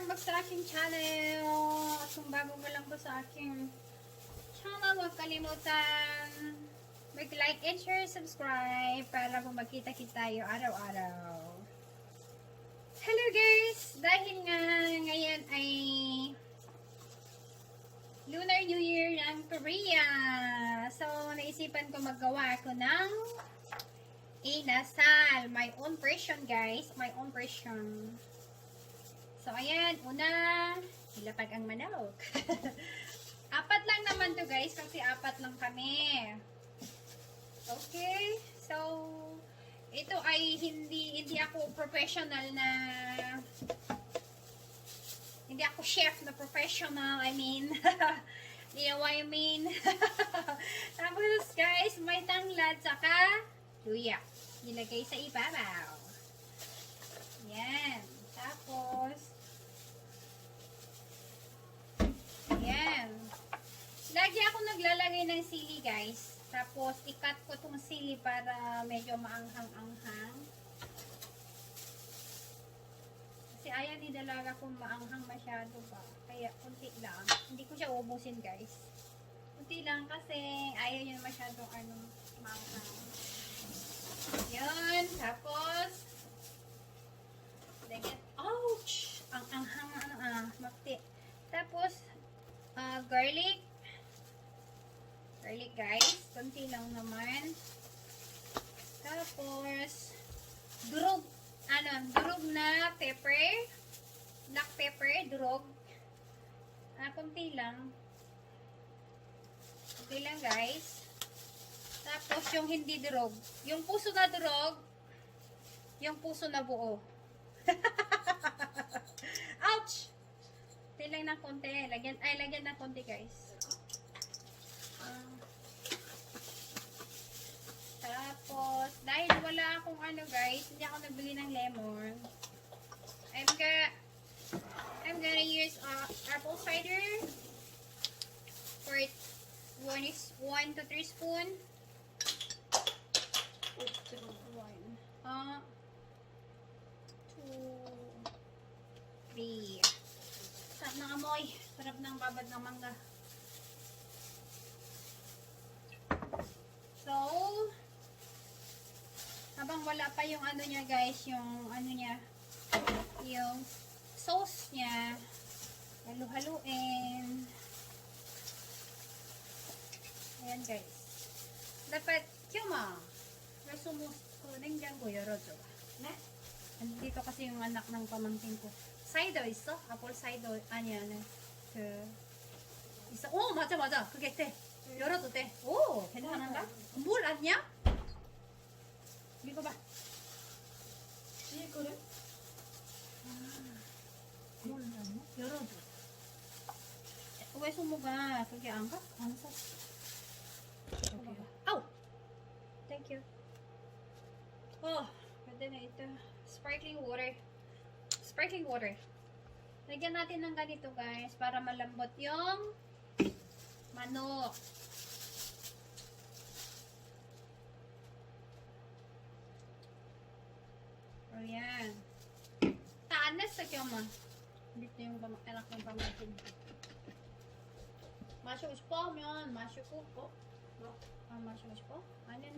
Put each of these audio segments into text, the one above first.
welcome back sa aking channel. At kung bago ka lang po sa aking channel, huwag kalimutan mag-like and share, subscribe para po magkita-kita tayo araw-araw. Hello guys! Dahil nga ngayon ay Lunar New Year ng Korea. So, naisipan ko maggawa ako ng INASAL. My own version guys. My own version. So, ayan. Una, ilapag ang manok. Apat lang naman to guys. Kasi apat lang kami. Okay. So, ito ay hindi ako professional na hindi ako chef na professional. I mean, you know what I mean? Tapos guys, may tanglad saka luya. Nilagay sa ibabaw. Yan. Tapos, ayan. Lagi ako naglalagay ng sili guys. Tapos, i-cut ko itong sili para medyo maanghang-anghang. Kasi ayaw ni dalaga kung maanghang masyado pa. Kaya, kunti lang. Hindi ko siya ubusin guys. Kunti lang kasi ayaw niya masyadong maanghang. Yun. Tapos, lagyan. Ouch! Ang anghang, makti. Tapos, garlic. Garlic guys. Kunti lang naman. Tapos, durog na pepper. Black pepper, durog. Kunti lang. Kunti lang guys. Tapos, yung hindi durog. Yung puso na durog. Yung puso na buo. Ouch! Kunti lang ng konti. Lagyan ng konti guys. Tapos, dahil wala akong guys, hindi ako nagbili ng lemon. I'm gonna use apple cider for 1 to 3 spoon. 1, 2, 3. Sarap ng amoy. Sarap ng babad ng mangga. So, habang wala pa yung niya guys, yung yung sauce niya, halu-haluin. Ayan guys. Dapat, kyuma, nasumus ko, nanggang ko, yorojo. Andito kasi yung anak ng pamangkin ko. Cider 있어? Apple cider. 아니야. 있어. 오, 맞아. 그게 돼. 열어도 돼. 오, 괜찮은가? 물 아니야? 읽어봐. 그래? 물 아니야? 열어줘. 왜 소모가 그게 안 가? 안 샀어. 아우! Thank you. Pwede na ito. Sparkling water. Lagyan natin ng ganito guys para malambot yung manok. Ayan. Taanas sa kyoma. Dito yung anak ng pamangkin. 마시고 싶어? 하면 마시고. 마시고 싶어? 아니야,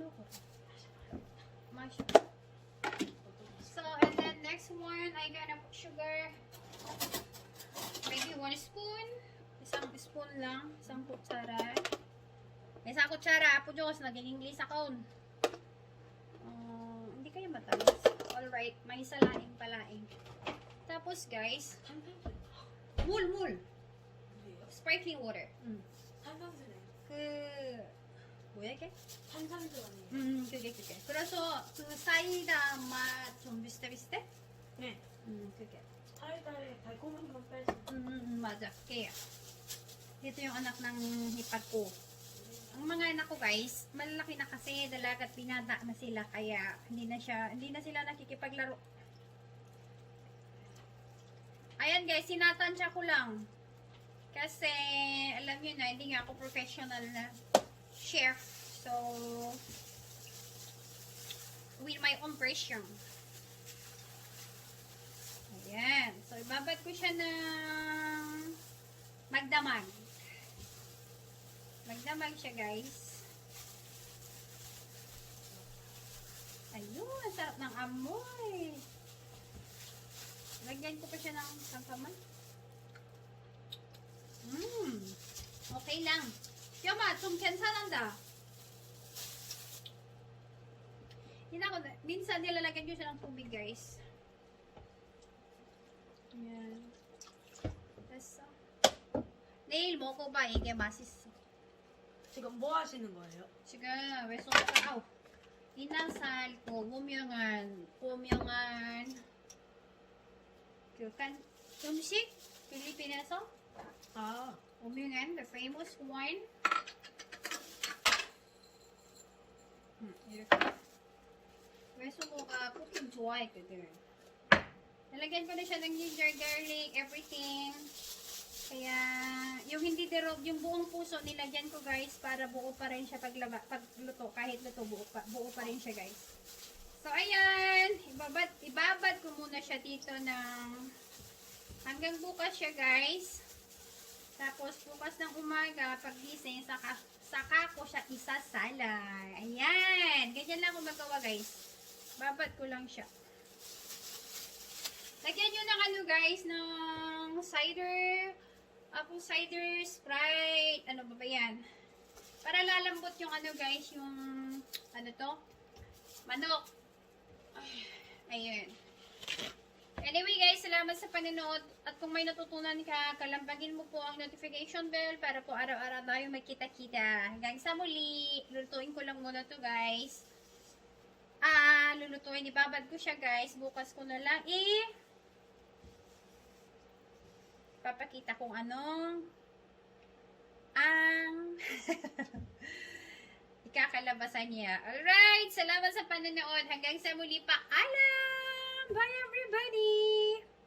마시고. So, and then next one, I gonna put sugar. Maybe 1 spoon. Isang spoon lang. Isang kutsara. Isang kutsara. Apo Diyos, naging English ako. Hindi kayo matalas. Alright, may salaing palaing. Tapos guys, 물. Sparkling water. 탄산수네. 뭐야 이게? 탄산수 아니에요? 그게. 그래서 그 사이다 맛 좀 비슷해? 네. 그게. 사이다에 달콤한 건 빼서. 맞아. Kaya. Dito yung anak ng hipat ko. Ang mga anak ko guys, malalaki na kasi, dalagat binata na sila, kaya hindi na sila nakikipaglaro. Ayan guys, sinatansya ko lang. Kasi, alam nyo na, hindi nga ako professional na chef. So, with my own version. Ayan. So, ibabad ko siya ng magdamag. Magdamag siya, guys. Ayun, ang sarap ng amoy. Lagyan ko pa siya ng sampaman. Okay lang. Yama, 좀 괜찮은다. Minsan nilalagyan ko siya ng tubig, guys. Ayan. 됐어. 내일 먹어봐. 이게 맛있어. 지금 뭐 하시는 거예요? 지금 왜 소주가 이나살 유명한 그 음식 필리핀에서 아, 유명한 the famous wine. 이렇게 외숙모가 쿠킹 좋아했거든. Nalagyan ko na siya ng ginger, garlic, everything. Kaya, yung hindi dirog, yung buong puso nilagyan ko, guys, para buo pa rin siya pagluto. Kahit luto, buo pa rin siya, guys. So, ayan. Ibabad ko muna siya dito ng hanggang bukas siya, guys. Tapos, bukas ng umaga, paggising, saka ko siya isasalay. Ayan. Ganyan lang ako magawa, guys. Babad ko lang siya. Lagyan nyo ng ano, guys, ng cider, apple cider, Sprite, ano ba yan? Para lalambot yung ano, guys, yung, ano to? Manok. Ayun. Anyway, guys, salamat sa panonood. At kung may natutunan ka, kalampagin mo po ang notification bell para po araw-araw tayo magkita-kita. Hanggang sa muli, lulutuin ko lang muna to, guys. Lulutuin, ibabad ko siya, guys. Bukas ko na lang papakita kung anong ang ikakalabasan niya. Alright, salamat sa panonood. Hanggang sa muli, paalam! Bye, everybody!